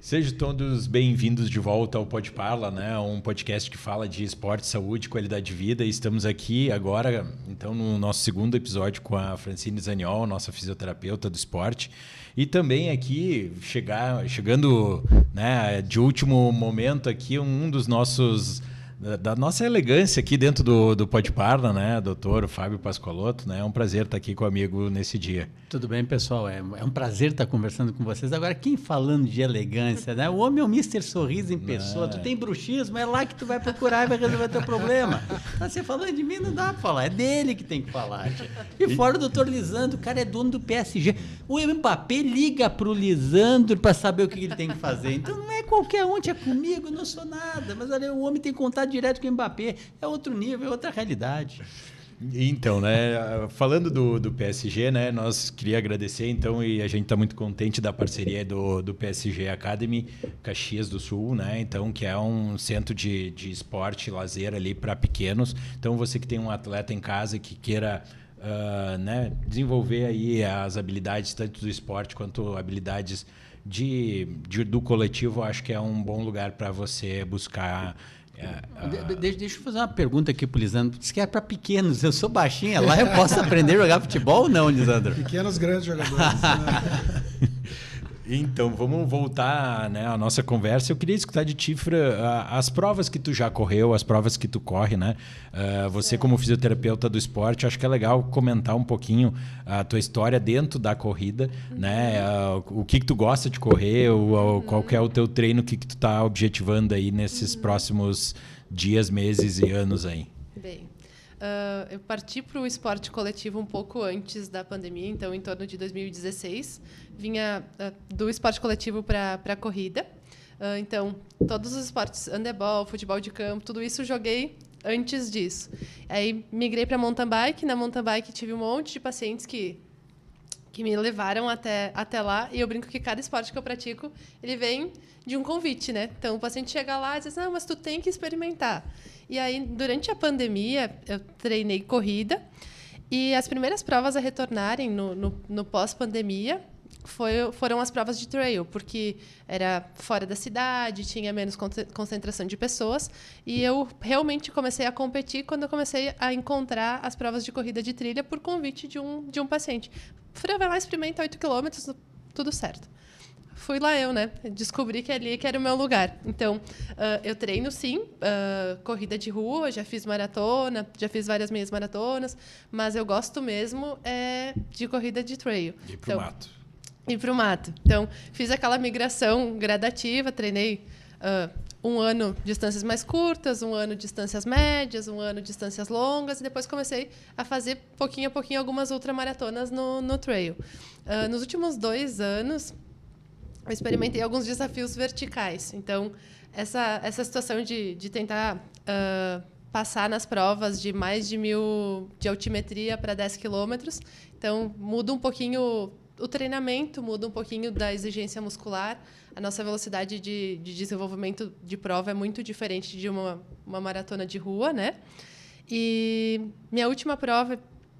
Sejam todos bem-vindos de volta ao Pode Parla, né? Um podcast que fala de esporte, saúde, qualidade de vida. E estamos aqui agora, então, no nosso segundo episódio com a Francine Zaniol, nossa fisioterapeuta do esporte. E também aqui, chegando, né, de último momento aqui, um dos nossos... da nossa elegância aqui dentro do Pode Parla, né, doutor Fábio Pascoaloto, né? É um prazer estar aqui com o amigo nesse dia. Tudo bem, pessoal? É um prazer estar conversando com vocês. Agora, quem falando de elegância, né? O homem é o Mr. Sorriso em pessoa. Tu tem bruxismo, é lá que tu vai procurar e vai resolver teu problema. Tá, você falando de mim, não dá pra falar. É dele que tem que falar. E fora o doutor Lisandro, o cara é dono do PSG. O Mbappé liga pro Lisandro para saber o que ele tem que fazer. Então, não é qualquer um, é comigo, eu não sou nada. Mas olha, o homem tem contato direto com o Mbappé. É outro nível, é outra realidade. Então, né, falando do PSG, né, nós queria agradecer, então, e a gente está muito contente da parceria do PSG Academy Caxias do Sul, né, então, que é um centro de esporte e lazer ali para pequenos. Então, você que tem um atleta em casa que queira né, desenvolver aí as habilidades tanto do esporte quanto habilidades do coletivo, acho que é um bom lugar para você buscar. Deixa eu fazer uma pergunta aqui pro Lisandro. Diz que é para pequenos. Eu sou baixinha lá, eu posso aprender a jogar futebol ou não, Lisandro? Pequenos, grandes jogadores. Né? Então, vamos voltar, né, à nossa conversa. Eu queria escutar de ti, as provas que tu já correu, as provas que tu corre, né? Você como fisioterapeuta do esporte, acho que é legal comentar um pouquinho a tua história dentro da corrida, né? O que tu gosta de correr, qual que é o teu treino, o que tu tá objetivando aí nesses próximos dias, meses e anos aí. Bem, eu parti para o esporte coletivo um pouco antes da pandemia, então em torno de 2016. Vinha do esporte coletivo para a corrida. Então, todos os esportes, handebol, futebol de campo, tudo isso joguei antes disso. Aí migrei para mountain bike. Na mountain bike tive um monte de pacientes que me levaram até lá. E eu brinco que cada esporte que eu pratico, ele vem de um convite, né? Então, o paciente chega lá e diz, não, mas tu tem que experimentar. E aí, durante a pandemia, eu treinei corrida. E as primeiras provas a retornarem no pós-pandemia foram as provas de trail, porque era fora da cidade, tinha menos concentração de pessoas. E eu realmente comecei a competir quando eu comecei a encontrar as provas de corrida de trilha por convite de um paciente. Fui, vai lá, experimenta 8 quilômetros, tudo certo. Fui lá eu, né? Descobri que ali que era o meu lugar. Então, eu treino, sim, corrida de rua, já fiz maratona, já fiz várias meias maratonas, mas eu gosto mesmo de corrida de trail. E pro mato. E para o mato. Então, fiz aquela migração gradativa, treinei um ano distâncias mais curtas, um ano distâncias médias, um ano distâncias longas, e depois comecei a fazer, pouquinho a pouquinho, algumas ultramaratonas no trail. Nos últimos 2 anos, eu experimentei alguns desafios verticais. Então, essa situação de tentar passar nas provas de mais de 1.000 de altimetria para 10 quilômetros. Então, muda um pouquinho o treinamento, muda um pouquinho da exigência muscular. A nossa velocidade de desenvolvimento de prova é muito diferente de uma maratona de rua, né? E minha última prova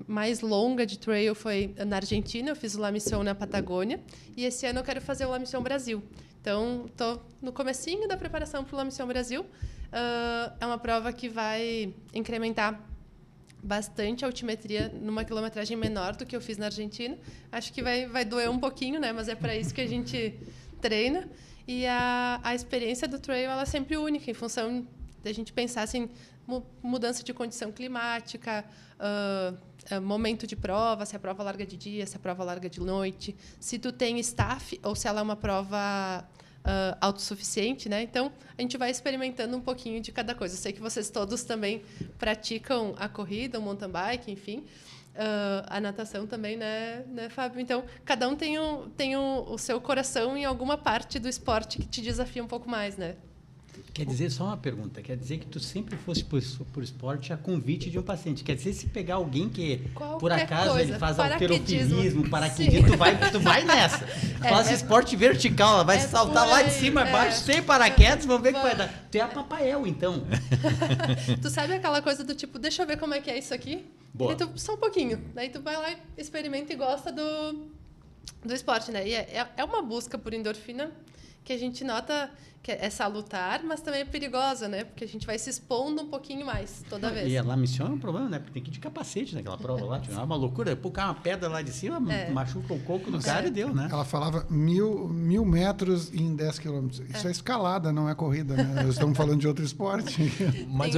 mais longa de trail foi na Argentina. Eu fiz o La Mission na Patagônia. E esse ano eu quero fazer o La Mission Brasil. Então, estou no comecinho da preparação para o La Mission Brasil. É uma prova que vai incrementar bastante a altimetria numa quilometragem menor do que eu fiz na Argentina. Acho que vai doer um pouquinho, né? Mas é para isso que a gente treina. E a experiência do trail ela é sempre única, em função da gente pensar assim, mudança de condição climática, momento de prova, se a prova larga de dia, se a prova larga de noite, se tu tem staff ou se ela é uma prova autossuficiente, né? Então, a gente vai experimentando um pouquinho de cada coisa. Eu sei que vocês todos também praticam a corrida, o mountain bike, enfim. A natação também, né, Fábio? Então, cada um tem o seu coração em alguma parte do esporte que te desafia um pouco mais, né? Quer dizer, só uma pergunta, quer dizer que tu sempre fosse por esporte a convite de um paciente. Quer dizer, se pegar alguém que, por acaso, ele faz halterofilismo, paraquedismo, tu vai nessa. Faz esporte vertical, ela vai saltar lá de cima, abaixo, sem paraquedas, vamos ver o que vai dar. Tu é a Papael, então. Tu sabe aquela coisa do tipo, deixa eu ver como é que é isso aqui? Boa. E tu, só um pouquinho. Daí tu vai lá, experimenta e gosta do esporte, né? E é uma busca por endorfina que a gente nota que é salutar, mas também é perigosa, né? Porque a gente vai se expondo um pouquinho mais toda vez. E a La Mission é um problema, né? Porque tem que ir de capacete naquela prova lá. É uma loucura. Pô, cai uma pedra lá de cima, machuca o coco do cara e deu, né? Ela falava 1.000 metros em 10 quilômetros. Isso é escalada, não é corrida, né? Nós estamos falando de outro esporte. Mas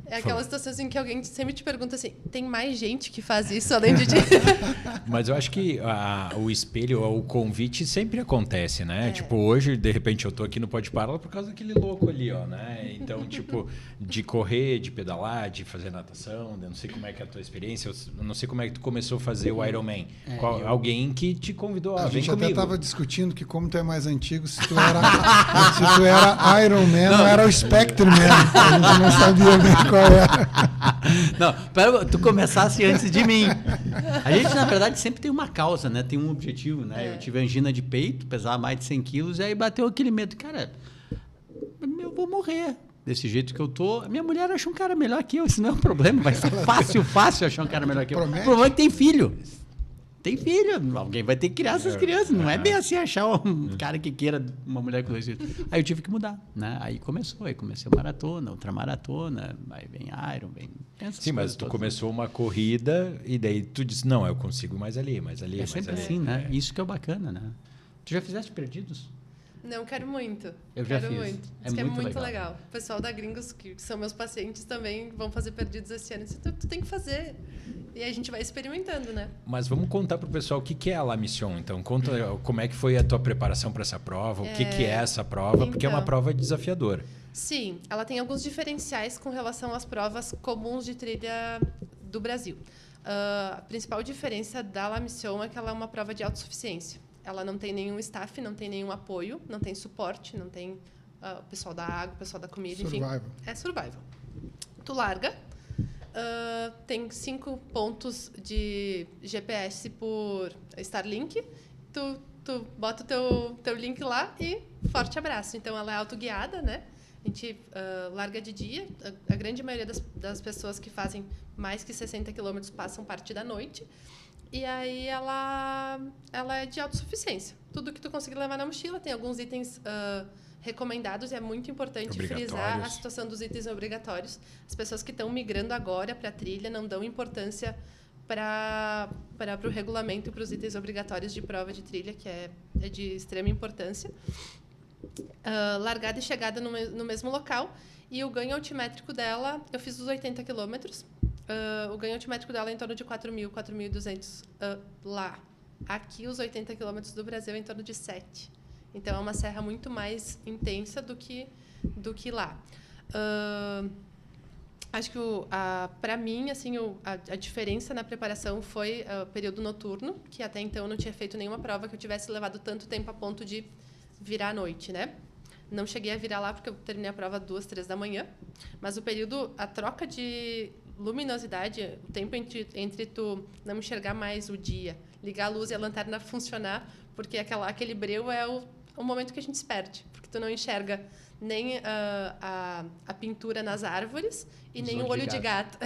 É aquela situação assim que alguém sempre te pergunta assim, tem mais gente que faz isso além de ti? Mas eu acho que o espelho, o convite sempre acontece, né? Tipo, hoje, de repente, eu tô aqui no Pode Parar por causa daquele louco ali, ó, né? Então, tipo, de correr, de pedalar, de fazer natação, eu não sei como é que é a tua experiência, eu não sei como é que tu começou a fazer o Ironman. Alguém que te convidou, A vem gente comigo. até estava discutindo que como tu é mais antigo, se tu era Iron Man, não era o Spectre Man. A gente não sabia bem qual era. Não, tu começasse antes de mim. A gente, na verdade, sempre tem uma causa, né? Tem um objetivo, né? Eu tive angina de peito, pesava mais de 100 quilos, e aí bateu aquele medo. Cara, eu vou morrer desse jeito que eu tô. A minha mulher acha um cara melhor que eu, isso não é um problema. Vai ser fácil achar um cara melhor que eu. Promete? O problema é que tem filho. Tem filho, alguém vai ter que criar essas crianças. Não é bem assim achar um cara que queira uma mulher com 2 filhos. Aí eu tive que mudar, né? Aí comecei a maratona, ultramaratona, aí vem Iron, vem... Sim, mas tu começou uma corrida e daí tu disse, não, eu consigo mais ali. É mais sempre ali. assim, né? Isso que é o bacana, né? Tu já fizeste Perdidos? Não, quero muito. Eu já quero fiz. muito. É Diz que muito é muito legal. legal. O pessoal da Gringos, que são meus pacientes, também vão fazer Perdidos esse ano. Tu tem que fazer. E aí a gente vai experimentando, né? Mas vamos contar pro pessoal o que é a La Mission. Então, conta como é que foi a tua preparação para essa prova, o que é essa prova, porque é uma Então. prova desafiadora. Sim, ela tem alguns diferenciais com relação às provas comuns de trilha do Brasil. A principal diferença da La Mission é que ela é uma prova de autossuficiência. Ela não tem nenhum staff, não tem nenhum apoio, não tem suporte, não tem o pessoal da água, o pessoal da comida, Survival. enfim. É survival. Tu larga, tem 5 pontos de GPS por Starlink, tu bota o teu link lá e forte abraço. Então, ela é autoguiada, né? A gente larga de dia. A grande maioria das pessoas que fazem mais que 60 quilômetros passam parte da noite. E aí ela é de autossuficiência. Tudo que tu conseguir levar na mochila. Tem alguns itens recomendados e é muito importante frisar a situação dos itens obrigatórios. As pessoas que estão migrando agora para a trilha não dão importância para o regulamento e para os itens obrigatórios de prova de trilha, que é de extrema importância. Largada e chegada no mesmo local. E o ganho altimétrico dela, eu fiz os 80 quilômetros. O ganho altimétrico dela é em torno de 4.000, 4.200 lá. Aqui, os 80 quilômetros do Brasil é em torno de 7. Então, é uma serra muito mais intensa do que lá. Acho que, para mim, assim, a diferença na preparação foi o período noturno, que até então eu não tinha feito nenhuma prova que eu tivesse levado tanto tempo a ponto de virar à noite, né? Não cheguei a virar lá porque eu terminei a prova 2, 3 da manhã, mas a troca de luminosidade, o tempo entre tu não enxergar mais o dia, ligar a luz e a lanterna funcionar, porque aquele breu é o momento que a gente se perde, porque tu não enxerga nem a pintura nas árvores e nem o olho de gato.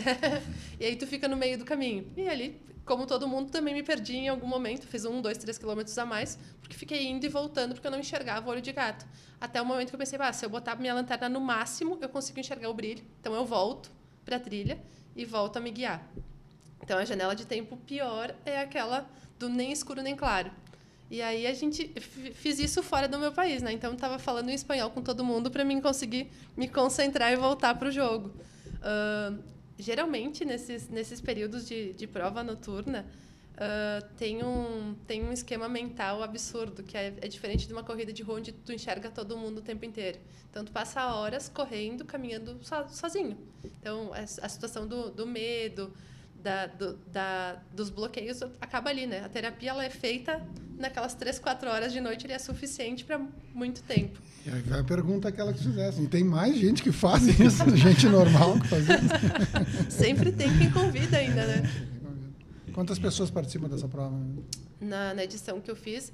E aí tu fica no meio do caminho. E ali, como todo mundo, também me perdi em algum momento. Fiz 1, 2, 3 quilômetros a mais, porque fiquei indo e voltando, porque eu não enxergava o olho de gato. Até o momento que eu pensei, se eu botar minha lanterna no máximo, eu consigo enxergar o brilho. Então, eu volto para a trilha e volto a me guiar. Então, a janela de tempo pior é aquela do nem escuro nem claro. E aí, fiz isso fora do meu país, né? Então, estava falando em espanhol com todo mundo para mim conseguir me concentrar e voltar para o jogo. Geralmente, nesses períodos de prova noturna, tem um esquema mental absurdo, que é diferente de uma corrida de rua onde tu enxerga todo mundo o tempo inteiro. Então, tu passa horas correndo, caminhando sozinho. Então, a situação do medo, dos bloqueios acaba ali, né? A terapia ela é feita naquelas 3, 4 horas de noite, ele é suficiente para muito tempo. E aí vai a pergunta aquela que fizessem. E tem mais gente que faz isso, gente normal que faz isso. Sempre tem quem convida ainda, né? Quantas pessoas participam dessa prova? Na edição que eu fiz,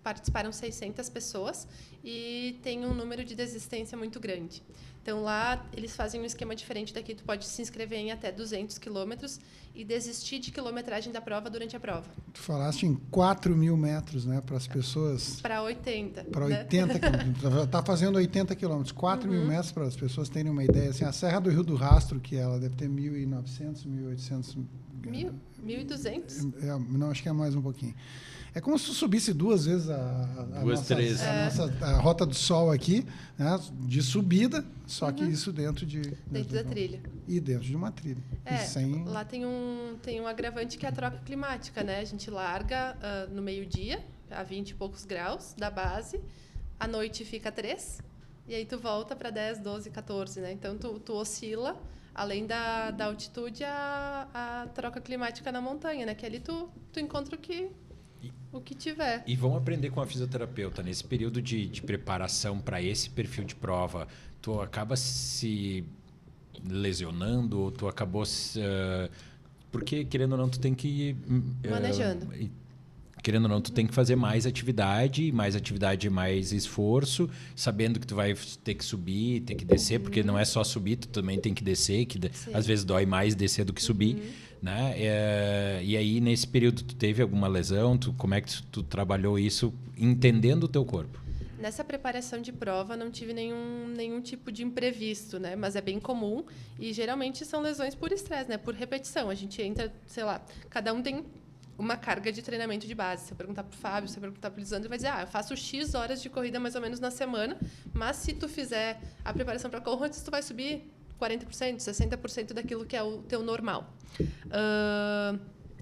participaram 600 pessoas e tem um número de desistência muito grande. Então, lá, eles fazem um esquema diferente daqui. Tu pode se inscrever em até 200 quilômetros e desistir de quilometragem da prova durante a prova. Tu falaste em 4.000 metros, né? Para as pessoas... Para 80. Para né? 80 quilômetros. Está fazendo 80 quilômetros. 4.000 metros, para as pessoas terem uma ideia. Assim, a Serra do Rio do Rastro, que ela deve ter 1.900, 1.800... 1.200? Não, acho que é mais um pouquinho. É como se tu subisse 2 vezes a Rota do Sol aqui, né, de subida, só que isso dentro da trilha. E dentro de uma trilha. Lá tem um agravante que é a troca climática, né? A gente larga no meio-dia, a 20 e poucos graus da base, à noite fica 3, e aí tu volta para 10, 12, 14, né? Então tu oscila, além da altitude, a troca climática na montanha, né? Que ali tu encontra o que tiver. E vão aprender com a fisioterapeuta. Nesse período de preparação para esse perfil de prova, tu acaba se lesionando, ou tu acabou... porque, querendo ou não, tu tem que ir... manejando. Querendo ou não, tu tem que fazer mais atividade, mais esforço, sabendo que tu vai ter que subir, ter que descer, porque não é só subir, tu também tem que descer, que às vezes dói mais descer do que subir. Né? E aí, nesse período, tu teve alguma lesão? Como é que tu trabalhou isso entendendo o teu corpo? Nessa preparação de prova, não tive nenhum tipo de imprevisto, né? Mas é bem comum e, geralmente, são lesões por estresse, né? Por repetição. A gente entra, sei lá, cada um tem uma carga de treinamento de base. Se eu perguntar para o Fábio, se eu perguntar para o Lisandro, ele vai dizer, eu faço X horas de corrida mais ou menos na semana, mas se tu fizer a preparação para Conrads, tu vai subir 40%, 60% daquilo que é o teu normal.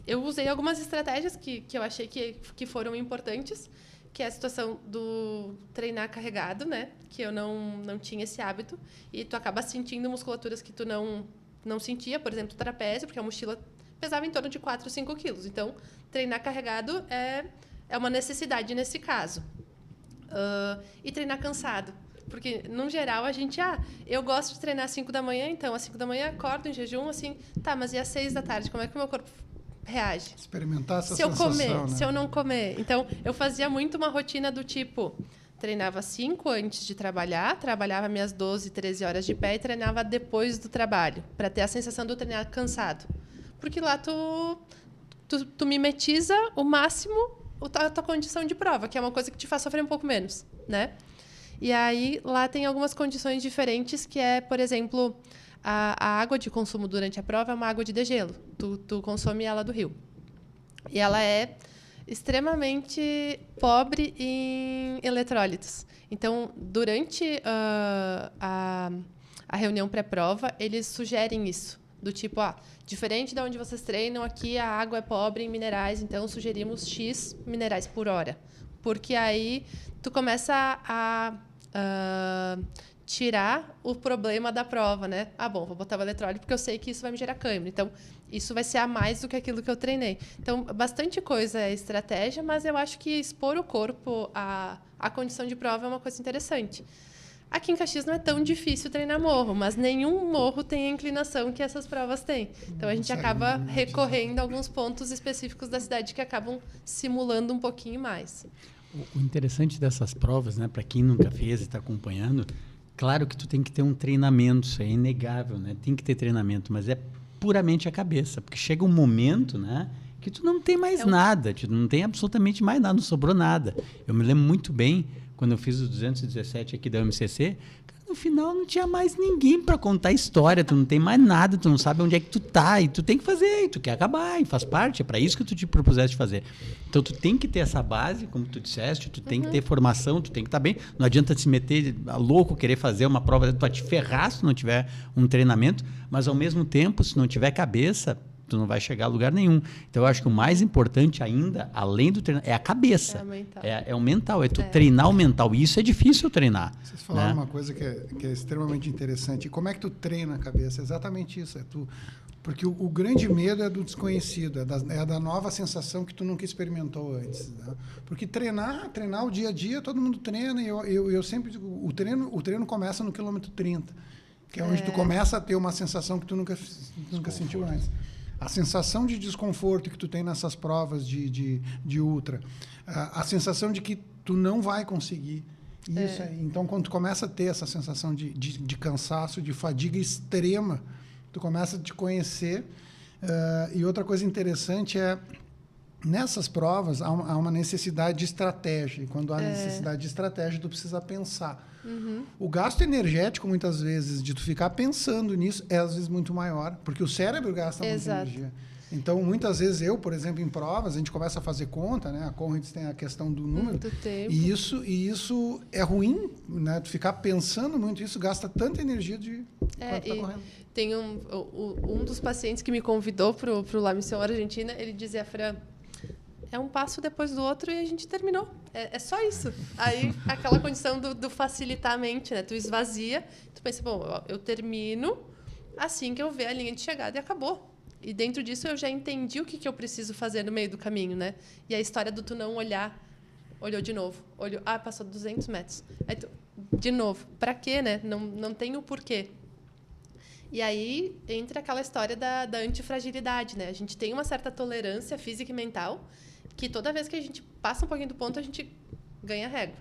Eu usei algumas estratégias que eu achei que foram importantes, que é a situação do treinar carregado, né? Que eu não tinha esse hábito, e tu acaba sentindo musculaturas que tu não sentia, por exemplo, trapézio, porque a mochila pesava em torno de 4 ou 5 quilos. Então, treinar carregado é uma necessidade nesse caso. E treinar cansado. Porque, no geral, a gente... eu gosto de treinar às 5 da manhã, então, às 5 da manhã, acordo em jejum, assim... Tá, mas e às 6 da tarde? Como é que o meu corpo reage? Experimentar essa sensação, se eu comer, né? Se eu não comer. Então, eu fazia muito uma rotina do tipo... Treinava 5 antes de trabalhar, trabalhava minhas 12, 13 horas de pé e treinava depois do trabalho, para ter a sensação de eu treinar cansado. Porque lá tu mimetiza o máximo a tua condição de prova, que é uma coisa que te faz sofrer um pouco menos, né? E aí, lá tem algumas condições diferentes, que é, por exemplo, a água de consumo durante a prova é uma água de degelo. Tu consome ela do rio. E ela é extremamente pobre em eletrólitos. Então, durante a reunião pré-prova, eles sugerem isso. Do tipo, diferente de onde vocês treinam, aqui a água é pobre em minerais, então sugerimos X minerais por hora. Porque aí tu começa a tirar o problema da prova, né? Bom, vou botar o eletrólito porque eu sei que isso vai me gerar câimbra. Então, isso vai ser a mais do que aquilo que eu treinei. Então, bastante coisa é estratégia, mas eu acho que expor o corpo à condição de prova é uma coisa interessante. Aqui em Caxias não é tão difícil treinar morro, mas nenhum morro tem a inclinação que essas provas têm. Então, a gente acaba recorrendo a alguns pontos específicos da cidade que acabam simulando um pouquinho mais. O interessante dessas provas, né, para quem nunca fez e está acompanhando, claro que tu tem que ter um treinamento, isso é inegável, né? Tem que ter treinamento, mas é puramente a cabeça, porque chega um momento, né, que tu não tem mais nada, tu não tem absolutamente mais nada, não sobrou nada. Eu me lembro muito bem, quando eu fiz o 217 aqui da UMCC, no final não tinha mais ninguém para contar história, tu não tem mais nada, tu não sabe onde é que tu tá, e tu tem que fazer, e tu quer acabar, e faz parte, é para isso que tu te propuseste fazer. Então tu tem que ter essa base, como tu disseste, tu tem que ter formação, tu tem que estar bem, não adianta se meter a louco, querer fazer uma prova, tu vai te ferrar se não tiver um treinamento, mas ao mesmo tempo, se não tiver cabeça, tu não vai chegar a lugar nenhum. Então, eu acho que o mais importante ainda, além do treinamento, é a cabeça. É o mental, é tu treinar o mental. E isso é difícil treinar. Vocês falaram uma coisa que é extremamente interessante. E como é que tu treina a cabeça? É exatamente isso. Porque o grande medo é do desconhecido, é da nova sensação que tu nunca experimentou antes. Né? Porque treinar o dia a dia, todo mundo treina. E eu sempre digo, o treino começa no quilômetro 30, que é onde tu começa a ter uma sensação que tu nunca sentiu antes. A sensação de desconforto que tu tem nessas provas de ultra, a sensação de que tu não vai conseguir, Isso aí. Então, quando tu começa a ter essa sensação de cansaço, de fadiga extrema, tu começa a te conhecer. E outra coisa interessante é, nessas provas, há uma necessidade de estratégia. E quando há necessidade de estratégia, tu precisa pensar. O gasto energético, muitas vezes, de tu ficar pensando nisso, é às vezes muito maior, porque o cérebro gasta muita energia. Então, muitas vezes, eu, por exemplo, em provas, a gente começa a fazer conta, né? A Conrads tem a questão do número. Do tempo. E isso é ruim, né? Tu ficar pensando muito, isso gasta tanta energia de quanto tá correndo. Tem um dos pacientes que me convidou para o La Missão Argentina, ele dizia, Fran, é um passo depois do outro e a gente terminou. É só isso. Aí, aquela condição do facilitar a mente, né? Tu esvazia, tu pensa, bom, eu termino assim que eu ver a linha de chegada e acabou. E dentro disso eu já entendi o que eu preciso fazer no meio do caminho, né? E a história do tu não olhar, olhou de novo, olhou, passou 200 metros. Aí tu, de novo, para quê, né? Não tem o porquê. E aí entra aquela história da antifragilidade, né? A gente tem uma certa tolerância física e mental, que toda vez que a gente passa um pouquinho do ponto, a gente ganha régua.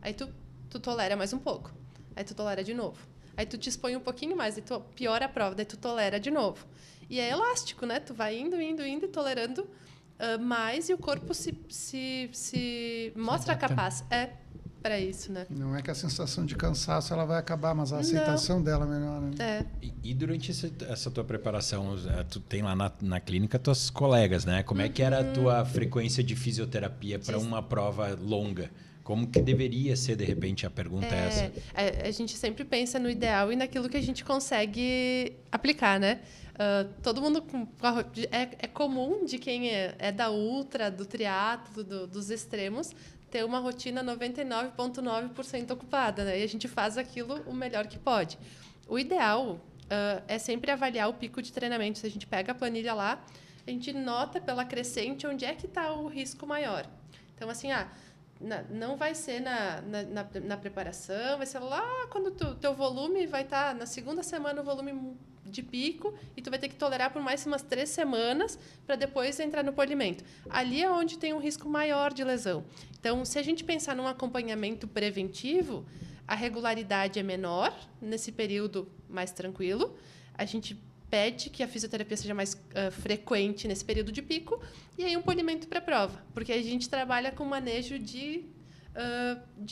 Aí tu tolera mais um pouco. Aí tu tolera de novo. Aí tu te expõe um pouquinho mais, aí tu piora a prova, daí tu tolera de novo. E é elástico, né? Tu vai indo e tolerando mais, e o corpo se mostra capaz. Para isso, né? Não é que a sensação de cansaço ela vai acabar, mas a aceitação dela é melhor, né? E durante essa tua preparação, tu tem lá na clínica tuas colegas, né? Como é que era a tua frequência de fisioterapia para uma prova longa? Como que deveria ser, de repente, a pergunta é essa? A gente sempre pensa no ideal e naquilo que a gente consegue aplicar, né? Todo mundo... É comum de quem é da ultra, do triatlo, dos extremos, ter uma rotina 99,9% ocupada, né? E a gente faz aquilo o melhor que pode. O ideal é sempre avaliar o pico de treinamento. Se a gente pega a planilha lá, a gente nota pela crescente onde é que está o risco maior. Então, assim, não vai ser na preparação, vai ser lá quando teu volume vai estar na segunda semana, o volume de pico, e tu vai ter que tolerar por mais umas 3 semanas para depois entrar no polimento. Ali é onde tem um risco maior de lesão. Então, se a gente pensar num acompanhamento preventivo, a regularidade é menor, nesse período mais tranquilo. A gente pede que a fisioterapia seja mais frequente nesse período de pico, e aí um polimento pré-prova, porque a gente trabalha com manejo de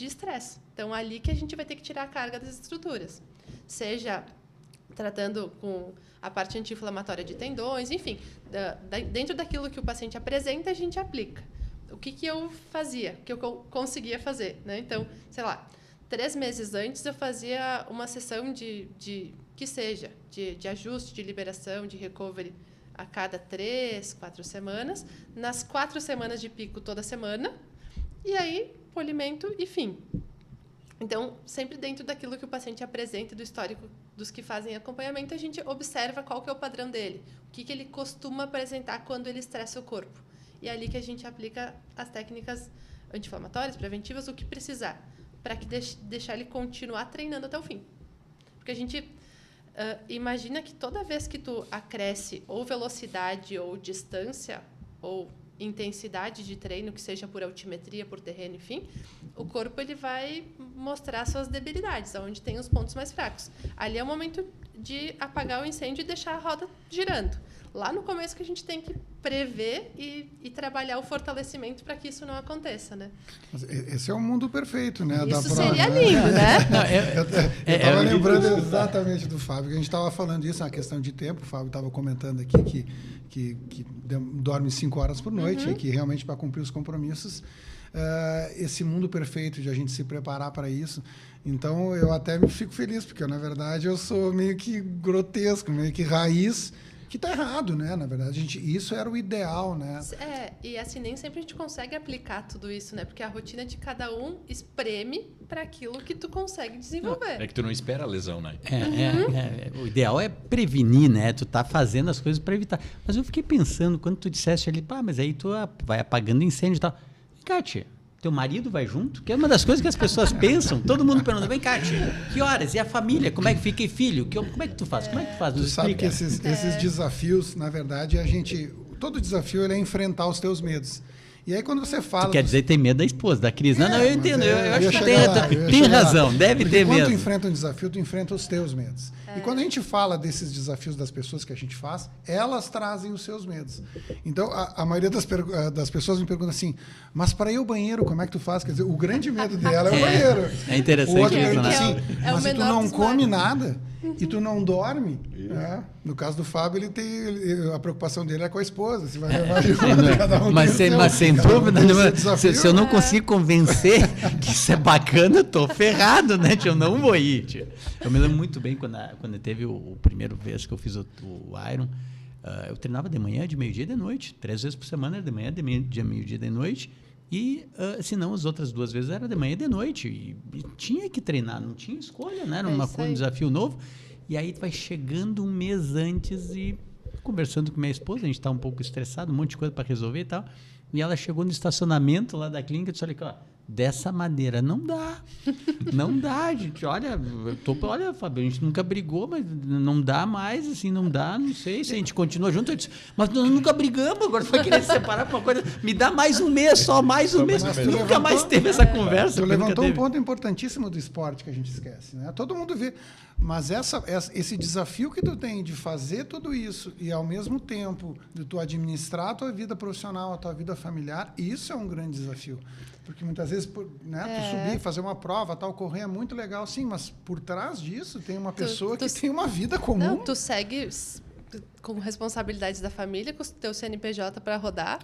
estresse. Então, ali que a gente vai ter que tirar a carga das estruturas. Seja tratando com a parte anti-inflamatória de tendões, enfim, dentro daquilo que o paciente apresenta, a gente aplica. O que eu fazia, o que eu conseguia fazer, né? Então, sei lá, 3 meses antes eu fazia uma sessão de ajuste, de liberação, de recovery a cada 3, 4 semanas, nas 4 semanas de pico toda semana, e aí polimento e fim. Então, sempre dentro daquilo que o paciente apresenta, do histórico dos que fazem acompanhamento, a gente observa qual que é o padrão dele, o que ele costuma apresentar quando ele estressa o corpo. E é ali que a gente aplica as técnicas anti-inflamatórias, preventivas, o que precisar, para deixar ele continuar treinando até o fim. Porque a gente imagina que toda vez que tu acresce ou velocidade, ou distância, ou intensidade de treino, que seja por altimetria, por terreno, enfim, o corpo ele vai mostrar suas debilidades, onde tem os pontos mais fracos. Ali é o momento de apagar o incêndio e deixar a roda girando. Lá no começo que a gente tem que prever e trabalhar o fortalecimento para que isso não aconteça, né? Esse é o mundo perfeito, né? Isso seria lindo, né? Eu estava lembrando exatamente do Fábio, que a gente estava falando isso, é uma questão de tempo. O Fábio estava comentando aqui que dorme 5 horas por noite, e que realmente para cumprir os compromissos, esse mundo perfeito de a gente se preparar para isso. Então, eu até me fico feliz, porque, na verdade, eu sou meio que grotesco, meio que raiz, que está errado, né? Na verdade, isso era o ideal, né? E assim, nem sempre a gente consegue aplicar tudo isso, né? Porque a rotina de cada um espreme para aquilo que tu consegue desenvolver. É que tu não espera a lesão, né? O ideal é prevenir, né? Tu tá fazendo as coisas para evitar. Mas eu fiquei pensando, quando tu disseste ali, mas aí tu vai apagando incêndio e tal. Kátia, teu marido vai junto? Que é uma das coisas que as pessoas pensam. Todo mundo pergunta, vem, Kátia, que horas? E a família? Como é que fica? E filho? Como é que tu faz? Como é que tu faz? Tu sabe que esses desafios, na verdade, todo desafio ele é enfrentar os teus medos. E aí quando você fala... Tu quer dizer tem medo da esposa, da Cris. Não, eu entendo. Eu acho que tem tem razão, deve ter quando mesmo. tu enfrenta um desafio, tu enfrenta os teus medos. E quando a gente fala desses desafios das pessoas que a gente faz, elas trazem os seus medos. Então, a maioria das pessoas me pergunta assim, mas para ir ao banheiro, como é que tu faz? Quer dizer, o grande medo dela é o banheiro. É interessante o outro isso, pergunta né? assim, mas se tu não come medos. nada e tu não dorme, né? No caso do Fábio, a preocupação dele é com a esposa, se vai levar junto, cada um Mas tem o sem, seu, mas sem cada um dúvida, tem o seu nenhuma, desafio. se eu não conseguir convencer que isso é bacana, eu tô ferrado, né, tio? Eu não vou ir, tio. Eu me lembro muito bem quando teve o primeiro vez que eu fiz o Iron, eu treinava de manhã, de meio-dia e de noite. 3 vezes por semana era de manhã, de meio-dia e de noite. E, se não, as outras 2 vezes era de manhã e de noite. E tinha que treinar, não tinha escolha, né? Era um desafio novo. E aí vai chegando um mês antes e conversando com minha esposa, a gente está um pouco estressado, um monte de coisa para resolver e tal. E ela chegou no estacionamento lá da clínica e disse, olha, dessa maneira não dá. Não dá, gente. Olha, Fábio, a gente nunca brigou, mas não dá mais, assim, não dá, não sei se a gente continua junto. Eu disse, mas nós nunca brigamos, agora tu vai querer se separar por uma coisa. Me dá mais um mês, só mais um mês. Nunca mais teve essa conversa. Tu levantou um ponto importantíssimo do esporte que a gente esquece, né? Todo mundo vê. Mas esse desafio que tu tem de fazer tudo isso e, ao mesmo tempo, de tu administrar a tua vida profissional, a tua vida familiar, isso é um grande desafio. Porque muitas vezes, né, tu subir, fazer uma prova, tal, correr é muito legal, sim, mas por trás disso tem uma pessoa que tem uma vida comum. Não, tu segue com responsabilidades da família, com o teu CNPJ para rodar.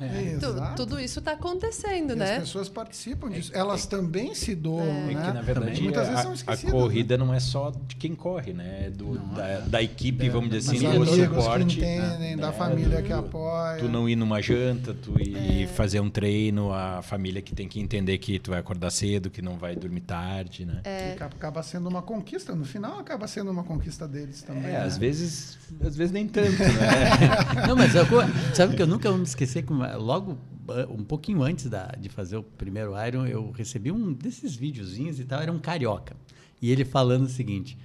Tudo isso está acontecendo, né? As pessoas participam disso. Elas também se doam, né? Que, na verdade, muitas vezes são a esquecidas, corrida né? não é só de quem corre, né? Da equipe, vamos dizer assim, Dos do amigos suporte. que entendem, da família que apoia. Tu não ir numa janta, tu ir fazer um treino, a família que tem que entender que tu vai acordar cedo, que não vai dormir tarde, né? Que acaba sendo uma conquista. No final, acaba sendo uma conquista deles também. Né? Às vezes nem tanto, né? Não, mas sabe que eu nunca vou me esquecer que logo um pouquinho antes de fazer o primeiro Iron, eu recebi um desses videozinhos e tal, era um carioca. E ele falando o seguinte,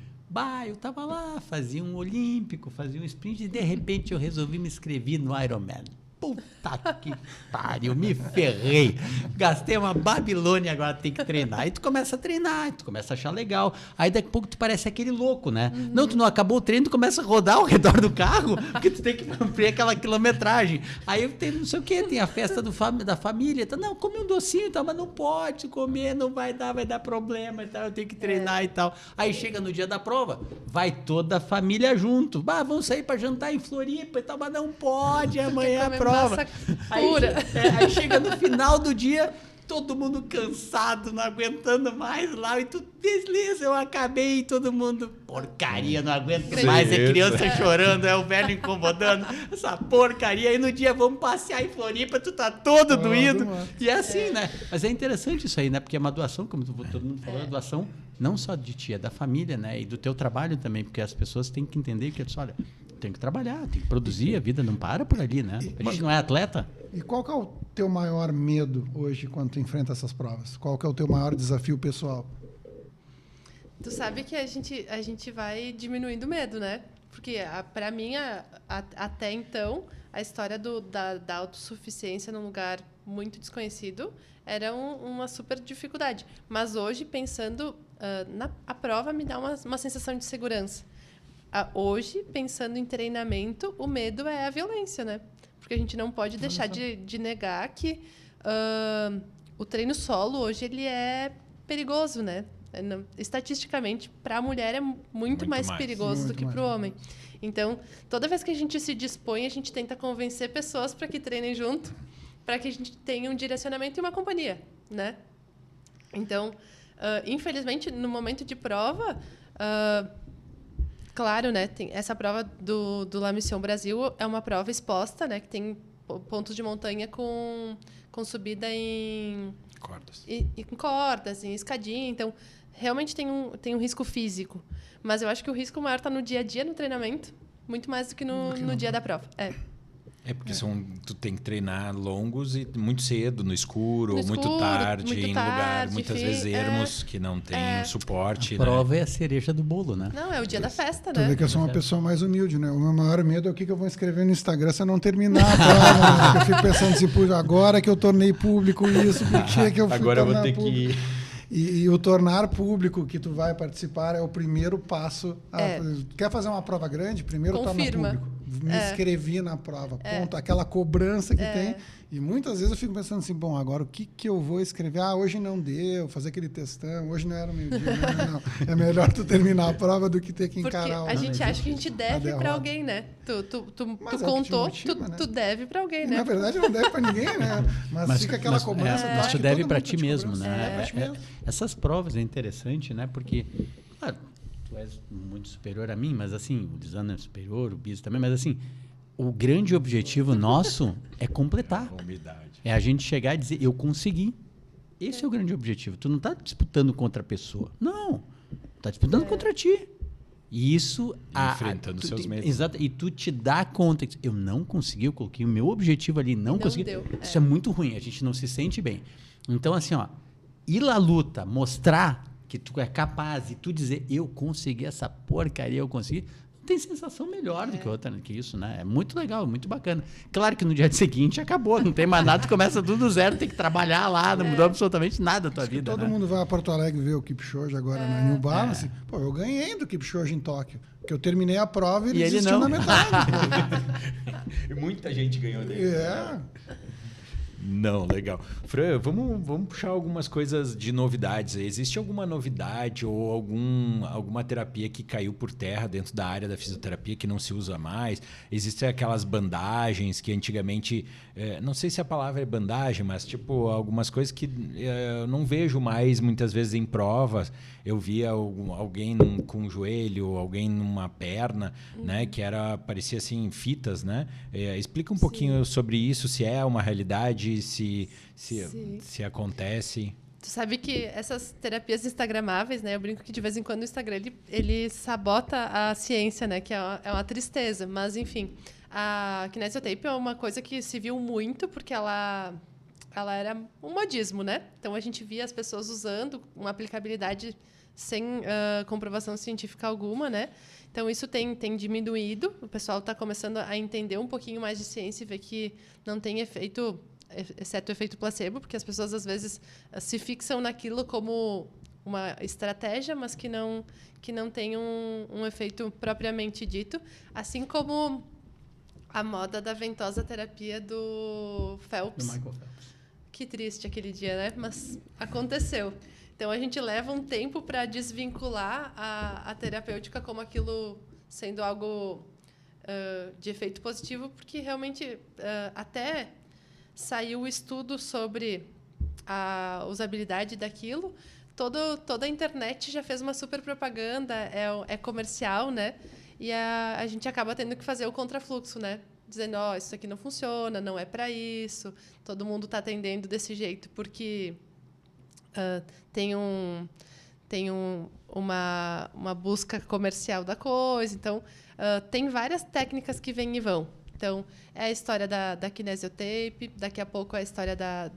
eu tava lá, fazia um olímpico, fazia um sprint e de repente eu resolvi me inscrever no Ironman. Puta que pariu, me ferrei. Gastei uma Babilônia, agora tem que treinar. Aí tu começa a treinar, tu começa a achar legal. Aí daqui a pouco tu parece aquele louco, né? Não, tu não acabou o treino, tu começa a rodar ao redor do carro, porque tu tem que cumprir aquela quilometragem. Aí tem não sei o quê, tem a festa da família. Tá, não, come um docinho e tal, mas não pode comer, não vai dar problema e tal, eu tenho que treinar e tal. Aí chega no dia da prova, vai toda a família junto. Vamos sair pra jantar em Floripa e tal, mas não pode, amanhã a prova. Aí chega no final do dia, todo mundo cansado, não aguentando mais lá, e tu desliza, eu acabei, todo mundo, porcaria, não aguento mais, é criança chorando, é o velho incomodando, essa porcaria, aí no dia vamos passear em Floripa, tu tá todo doído, e é assim, né? Mas é interessante isso aí, né? Porque é uma doação, como todo mundo falou, é doação não só de ti, é da família, né? E do teu trabalho também, porque as pessoas têm que entender que, olha, tem que trabalhar, tem que produzir, a vida não para por ali, né? A gente não é atleta. E qual que é o teu maior medo hoje quando tu enfrenta essas provas? Qual que é o teu maior desafio pessoal? Tu sabe que a gente vai diminuindo o medo, né? Porque, para mim, até então, a história da autossuficiência num lugar muito desconhecido era uma super dificuldade. Mas hoje, pensando a prova, me dá uma sensação de segurança. Hoje, pensando em treinamento, o medo é a violência, né? Porque a gente não pode deixar de negar que o treino solo hoje ele é perigoso, né? Estatisticamente, para a mulher é muito mais perigoso do que para o homem. Então, toda vez que a gente se dispõe, a gente tenta convencer pessoas para que treinem junto, para que a gente tenha um direcionamento e uma companhia, né? Então, infelizmente, no momento de prova, claro, né? Tem essa prova do La Mission Brasil é uma prova exposta, né? Que tem pontos de montanha com subida em cordas, com cordas, em escadinha. Então, realmente tem um risco físico. Mas eu acho que o risco maior está no dia a dia, no treinamento, muito mais do que no dia da prova. Porque tu tem que treinar longos e muito cedo, no escuro, No ou muito escuro, tarde, muito em tarde, lugar, muitas enfim, vezes ermos, que não tem suporte. A prova é a cereja do bolo, né? Não, é o dia da festa, Tu vê né? que eu sou uma pessoa mais humilde, né? O meu maior medo é o que eu vou escrever no Instagram se eu não terminar a prova, né? Eu fico pensando assim, "Pô, agora que eu tornei público isso, por que eu fui Agora eu vou tornar ter público?" que... E o tornar público que tu vai participar é o primeiro passo. Quer fazer uma prova grande? Primeiro Confirma. torna público. Me inscrevi na prova. Ponto. Aquela cobrança que tem. E muitas vezes eu fico pensando assim, bom, agora o que eu vou escrever? Hoje não deu, fazer aquele textão, hoje não era o meu dia. Não. É melhor tu terminar a prova do que ter que Porque encarar a gente acha que a gente deve derrota. pra alguém, né? Tu Mas é o que te contou, motiva, né? tu deve pra alguém, E, né? na verdade não deve pra ninguém, né? Mas fica aquela cobrança. Mas acho tu que deve todo para mundo ti te mesmo, cobrança. né? Pra ti mesmo. Essas provas é interessante, né? Porque, claro, tu és muito superior a mim, mas assim, o Lisandro é superior, o Biso também, mas assim, o grande objetivo nosso é completar. Umidade. É a gente chegar e dizer, eu consegui. Esse é o grande objetivo. Tu não está disputando contra a pessoa. Não. Está disputando contra ti. E isso... Enfrentando seus medos. Exato. E tu te dá conta que eu não consegui, eu coloquei o meu objetivo ali, não consegui. deu. Isso é muito ruim, a gente não se sente bem. Então, assim, ó, ir à luta, mostrar que tu é capaz e tu dizer, eu consegui essa porcaria, eu consegui... Tem sensação melhor do que outra, que isso, né? É muito legal, muito bacana. Claro que no dia seguinte acabou, não tem mais nada, tu começa tudo do zero, tem que trabalhar lá, não mudou absolutamente nada a tua vida, Todo né? mundo vai a Porto Alegre ver o Kipchoge agora na New Balance. Pô, eu ganhei do Kipchoge em Tóquio. Porque eu terminei a prova e ele desistiu não. na metade. E muita gente ganhou dele. É. Não, legal. Fran, vamos puxar algumas coisas de novidades. Existe alguma novidade ou alguma terapia que caiu por terra dentro da área da fisioterapia que não se usa mais? Existem aquelas bandagens que antigamente... não sei se a palavra é bandagem, mas tipo algumas coisas que eu não vejo mais muitas vezes em provas. Eu via alguém com um joelho, alguém numa perna, né? Que parecia assim fitas, né? Explica um pouquinho sobre isso, se é uma realidade, se acontece. Tu sabe que essas terapias instagramáveis, né? Eu brinco que de vez em quando o Instagram ele sabota a ciência, né? Que é uma tristeza. Mas, enfim, a kinesiotape é uma coisa que se viu muito porque ela era um modismo, né? Então, a gente via as pessoas usando uma aplicabilidade sem comprovação científica alguma, né? Então, isso tem diminuído. O pessoal está começando a entender um pouquinho mais de ciência e ver que não tem efeito... exceto o efeito placebo, porque as pessoas às vezes se fixam naquilo como uma estratégia, mas que não tem um efeito propriamente dito, assim como a moda da ventosa terapia do Phelps. Do Michael Phelps. Que triste aquele dia, né? Mas aconteceu. Então a gente leva um tempo para desvincular a terapêutica como aquilo sendo algo de efeito positivo, porque realmente até saiu o estudo sobre a usabilidade daquilo. Toda a internet já fez uma super propaganda, é comercial, né? E a gente acaba tendo que fazer o contrafluxo, né? Dizendo, isso aqui não funciona, não é para isso. Todo mundo está atendendo desse jeito porque tem uma busca comercial da coisa. Então, tem várias técnicas que vêm e vão. Então, é a história da kinesiotape, daqui a pouco é a história da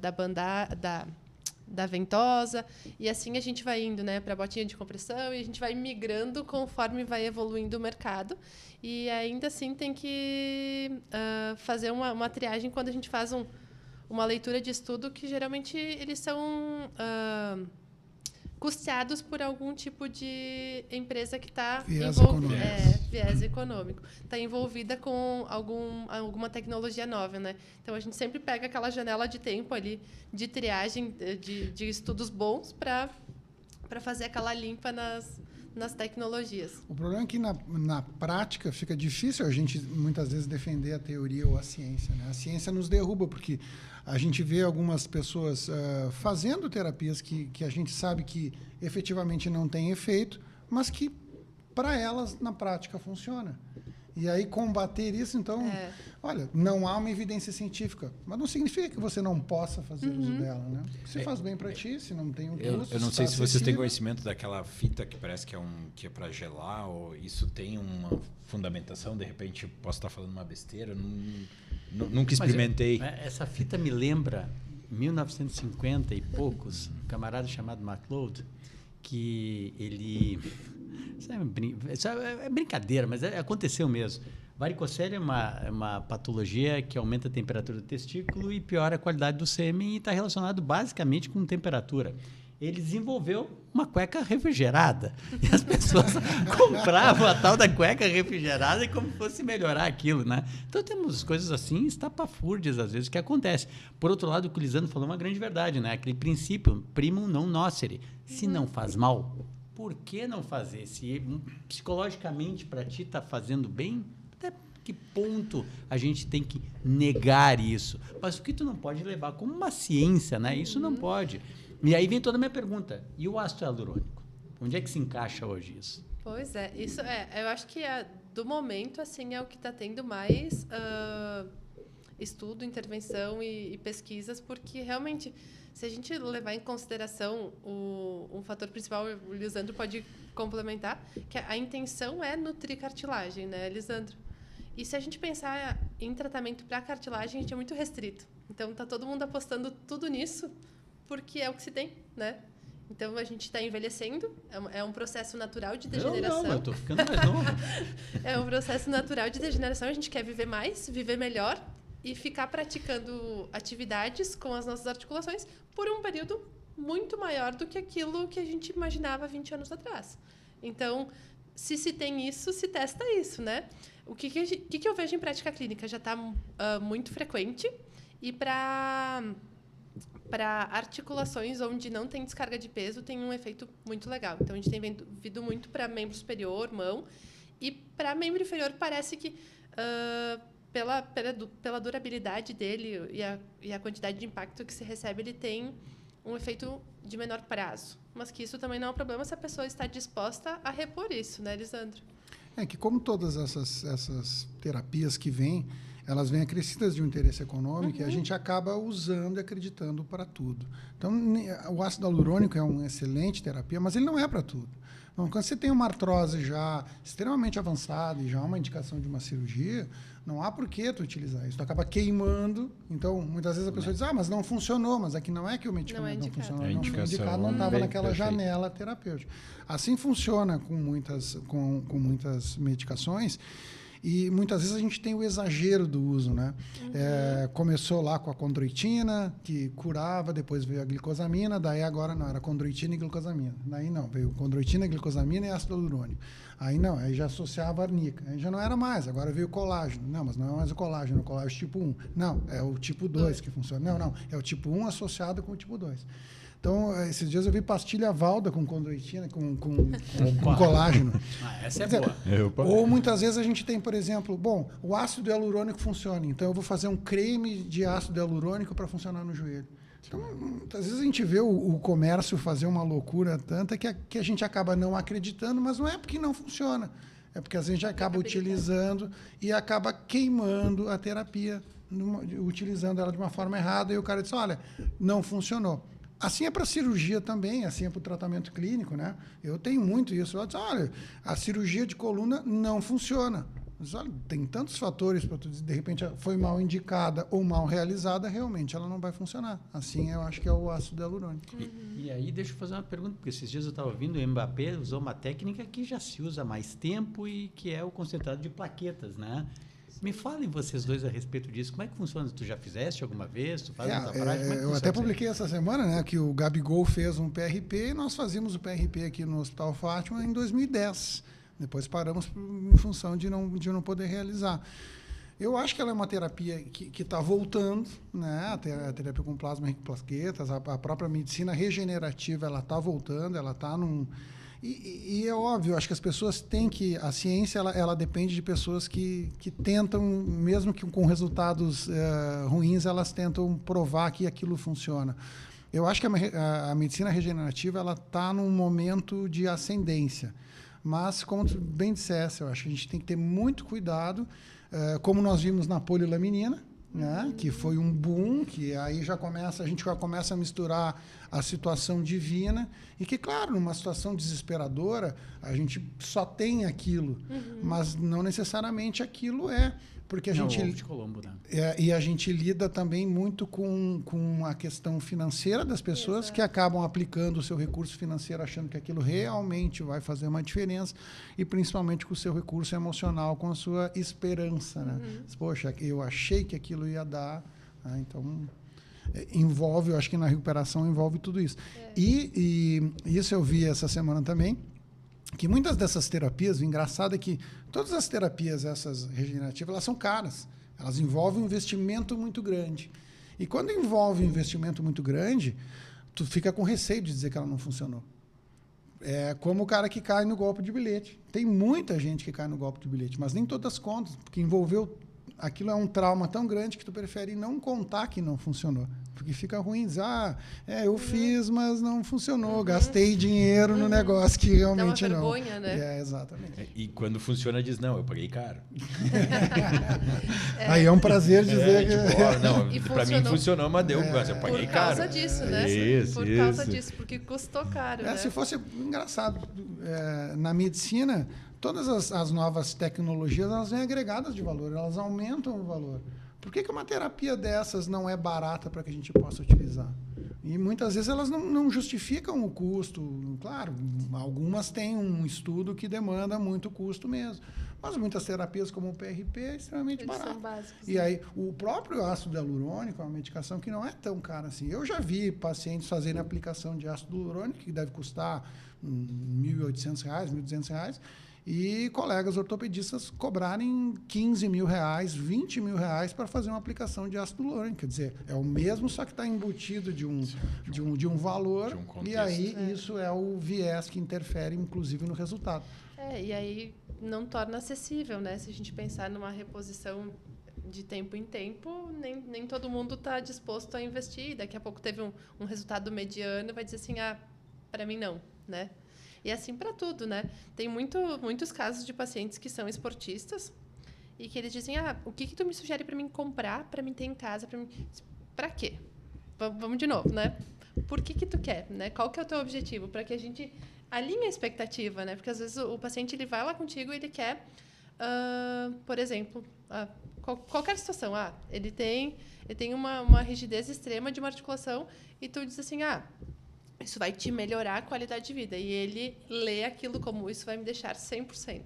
ventosa, e assim a gente vai indo, né, para a botinha de compressão, e a gente vai migrando conforme vai evoluindo o mercado. E ainda assim tem que fazer uma triagem quando a gente faz uma leitura de estudo, que geralmente eles são custeados por algum tipo de empresa que está viés econômico, está envolvida com alguma tecnologia nova, né? Então a gente sempre pega aquela janela de tempo ali de triagem de estudos bons para fazer aquela limpa nas tecnologias. O problema é que na prática fica difícil a gente muitas vezes defender a teoria ou a ciência, né? A ciência nos derruba porque a gente vê algumas pessoas fazendo terapias que a gente sabe que efetivamente não tem efeito, mas que para elas na prática funciona. E aí combater isso, então, olha, não há uma evidência científica, mas não significa que você não possa fazer uso dela, né? Se faz bem para ti, se não tem um custo. Eu não sei se vocês têm conhecimento daquela fita que parece que é para gelar, ou isso tem uma fundamentação, de repente posso estar falando uma besteira, Nunca experimentei. Essa fita me lembra 1950 e poucos, um camarada chamado MacLeod, que ele... Isso é brincadeira, mas aconteceu mesmo. Varicocele é uma patologia que aumenta a temperatura do testículo e piora a qualidade do sêmen e está relacionado basicamente com temperatura. Ele desenvolveu uma cueca refrigerada. E as pessoas compravam a tal da cueca refrigerada como fosse melhorar aquilo, né? Então, temos coisas assim, estapafúrdias, às vezes, que acontecem. Por outro lado, o que o Lisandro falou é uma grande verdade, né? Aquele princípio, primum non nocere. Se não faz mal, por que não fazer? Se psicologicamente para ti está fazendo bem, até que ponto a gente tem que negar isso? Mas o que tu não pode levar como uma ciência, né? Isso não pode. E aí vem toda a minha pergunta. E o ácido hialurônico? Onde é que se encaixa hoje isso? Pois é, isso eu acho que do momento assim é o que está tendo mais estudo, intervenção e pesquisas, porque realmente, se a gente levar em consideração um fator principal, o Lisandro pode complementar, que a intenção é nutrir cartilagem, né, Lisandro? E se a gente pensar em tratamento para cartilagem, a gente é muito restrito. Então, está todo mundo apostando tudo nisso, porque é o que se tem, né? Então, a gente está envelhecendo, é um processo natural de degeneração. Eu estou ficando mais novo. É um processo natural de degeneração, a gente quer viver mais, viver melhor e ficar praticando atividades com as nossas articulações por um período muito maior do que aquilo que a gente imaginava 20 anos atrás. Então, se tem isso, se testa isso, né? O que eu vejo em prática clínica já está muito frequente e para articulações onde não tem descarga de peso, tem um efeito muito legal. Então, a gente tem vindo muito para membro superior, mão, e para membro inferior parece que, pela durabilidade dele e a quantidade de impacto que se recebe, ele tem um efeito de menor prazo. Mas que isso também não é um problema se a pessoa está disposta a repor isso, né, Lisandro? É que como todas essas terapias que vêm, elas vêm acrescidas de um interesse econômico e a gente acaba usando e acreditando para tudo. Então, o ácido hialurônico é uma excelente terapia, mas ele não é para tudo. Então, quando você tem uma artrose já extremamente avançada e já uma indicação de uma cirurgia, não há por que tu utilizar isso. Tu acaba queimando. Então, muitas vezes a pessoa diz, mas não funcionou. Mas aqui não é que o medicamento não funcionou. Não foi indicado, não estava naquela janela terapêutica. Assim funciona com muitas medicações. E muitas vezes a gente tem o exagero do uso, né? Começou lá com a condroitina, que curava, depois veio a glicosamina, daí agora não, era condroitina e glicosamina. Daí não, veio condroitina, glicosamina e ácido hialurônico. Aí não, aí já associava a arnica. Aí já não era mais, agora veio o colágeno. Não, mas não é mais o colágeno, é o colágeno tipo 1. Não, é o tipo 2 que funciona. Não, é o tipo 1 associado com o tipo 2. Então, esses dias eu vi pastilha Valda com condroitina, com colágeno. Essa é boa. Ou muitas vezes a gente tem, por exemplo, o ácido hialurônico funciona, então eu vou fazer um creme de ácido hialurônico para funcionar no joelho. Então, muitas vezes a gente vê o comércio fazer uma loucura tanta que a gente acaba não acreditando, mas não é porque não funciona. É porque às vezes a gente acaba utilizando e acaba queimando a terapia, utilizando ela de uma forma errada, e o cara diz, olha, não funcionou. Assim é para a cirurgia também, assim é para o tratamento clínico, né? Eu tenho muito isso. Eu digo, olha, a cirurgia de coluna não funciona. Mas, olha, tem tantos fatores para tu dizer, de repente foi mal indicada ou mal realizada, realmente ela não vai funcionar. Assim eu acho que é o ácido hialurônico. E aí deixa eu fazer uma pergunta, porque esses dias eu estava ouvindo, o Mbappé usou uma técnica que já se usa há mais tempo e que é o concentrado de plaquetas, né? Me falem vocês dois a respeito disso. Como é que funciona? Tu já fizeste alguma vez? Tu faz muita prática? Como é que eu até publiquei essa semana, né, que o Gabigol fez um PRP e nós fazíamos o PRP aqui no Hospital Fátima em 2010. Depois paramos em função de não poder realizar. Eu acho que ela é uma terapia que está voltando, né? A terapia com plasma rico em plaquetas, a própria medicina regenerativa, ela está voltando, ela está num... E é óbvio, acho que as pessoas têm que... A ciência, ela depende de pessoas que tentam, mesmo que com resultados ruins, elas tentam provar que aquilo funciona. Eu acho que a medicina regenerativa ela está num momento de ascendência. Mas, como tu bem disseste, eu acho que a gente tem que ter muito cuidado, como nós vimos na polilaminina, né? Que foi um boom, que aí a gente já começa a misturar a situação divina e que, claro, numa situação desesperadora, a gente só tem aquilo, mas não necessariamente aquilo é Porque a Não, gente... ovo de Colombo, né? E a gente lida também muito com a questão financeira das pessoas. Exato. Que acabam aplicando o seu recurso financeiro achando que aquilo realmente vai fazer uma diferença, e principalmente com o seu recurso emocional, com a sua esperança. Né? Poxa, eu achei que aquilo ia dar, né? Então envolve, eu acho que na recuperação envolve tudo isso. E isso eu vi essa semana também, que muitas dessas terapias, o engraçado é que todas as terapias essas regenerativas, elas são caras. Elas envolvem um investimento muito grande. E quando envolve um investimento muito grande, tu fica com receio de dizer que ela não funcionou. É como o cara que cai no golpe de bilhete. Tem muita gente que cai no golpe de bilhete, mas nem todas contam, porque envolveu... Aquilo é um trauma tão grande que tu prefere não contar que não funcionou. Porque fica ruim dizer, eu fiz, mas não funcionou. Gastei dinheiro no negócio que realmente Dá não. uma vergonha, né? Exatamente. E quando funciona, diz, não, eu paguei caro. Aí é um prazer dizer que... E para mim funcionou, mas deu, mas eu paguei Por caro. causa disso, né? Isso, Por causa disso, porque custou caro, né? Se fosse engraçado, na medicina, todas as novas tecnologias, elas vêm agregadas de valor, elas aumentam o valor. Por que uma terapia dessas não é barata para que a gente possa utilizar? E muitas vezes elas não justificam o custo. Claro, algumas têm um estudo que demanda muito custo mesmo. Mas muitas terapias, como o PRP, é extremamente barato. São básicos. E aí, o próprio ácido hialurônico é uma medicação que não é tão cara assim. Eu já vi pacientes fazerem aplicação de ácido hialurônico, que deve custar R$1.800, R$1.200, e colegas ortopedistas cobrarem R$15 mil, R$20 mil para fazer uma aplicação de ácido hialurônico. Quer dizer, é o mesmo, só que está embutido de um valor, de um contexto. e aí isso é o viés que interfere, inclusive, no resultado. E aí não torna acessível, né? Se a gente pensar numa reposição de tempo em tempo, nem todo mundo está disposto a investir. Daqui a pouco teve um resultado mediano, vai dizer assim, para mim não, né? E assim para tudo, né? Tem muitos casos de pacientes que são esportistas e que eles dizem, o que tu me sugere para mim comprar, para mim ter em casa, para quê? Vamos de novo, né? Por que tu quer, né? Qual que é o teu objetivo? Para que a gente alinhe a expectativa, né? Porque às vezes o paciente ele vai lá contigo e ele quer, por exemplo, qualquer situação, ele tem uma rigidez extrema de uma articulação e tu diz assim, isso vai te melhorar a qualidade de vida. E ele lê aquilo como isso vai me deixar 100%.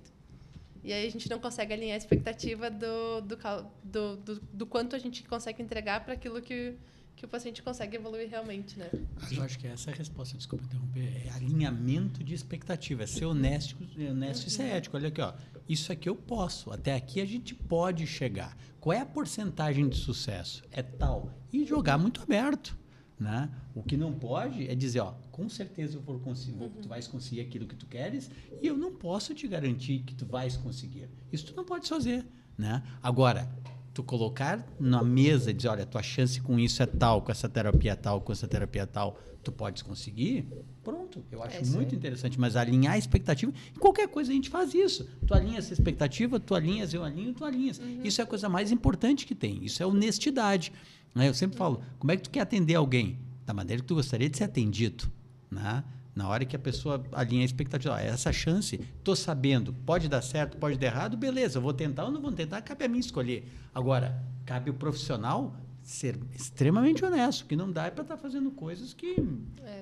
E aí a gente não consegue alinhar a expectativa do quanto a gente consegue entregar para aquilo que o paciente consegue evoluir realmente, né? Eu acho que essa é a resposta, desculpa interromper, é alinhamento de expectativa, é ser honesto e ser ético. Olha aqui, isso aqui eu posso, até aqui a gente pode chegar. Qual é a porcentagem de sucesso? É tal. E jogar muito aberto. Né? O que não pode é dizer, com certeza eu vou conseguir, tu vais conseguir aquilo que tu queres e eu não posso te garantir que tu vais conseguir. Isso tu não pode fazer, né? Agora, tu colocar na mesa e dizer, olha, tua chance com isso é tal, com essa terapia é tal, com essa terapia é tal, tu podes conseguir, pronto. Eu acho muito interessante, mas alinhar a expectativa, em qualquer coisa a gente faz isso. Tu alinha essa expectativa, tu alinhas, eu alinho, tu alinhas. Isso é a coisa mais importante que tem, isso é honestidade. Eu sempre falo, como é que tu quer atender alguém? Da maneira que tu gostaria de ser atendido. Né? Na hora que a pessoa alinha a expectativa, essa chance, estou sabendo, pode dar certo, pode dar errado, beleza, eu vou tentar ou não vou tentar, cabe a mim escolher. Agora, cabe o profissional ser extremamente honesto, que não dá para estar fazendo coisas que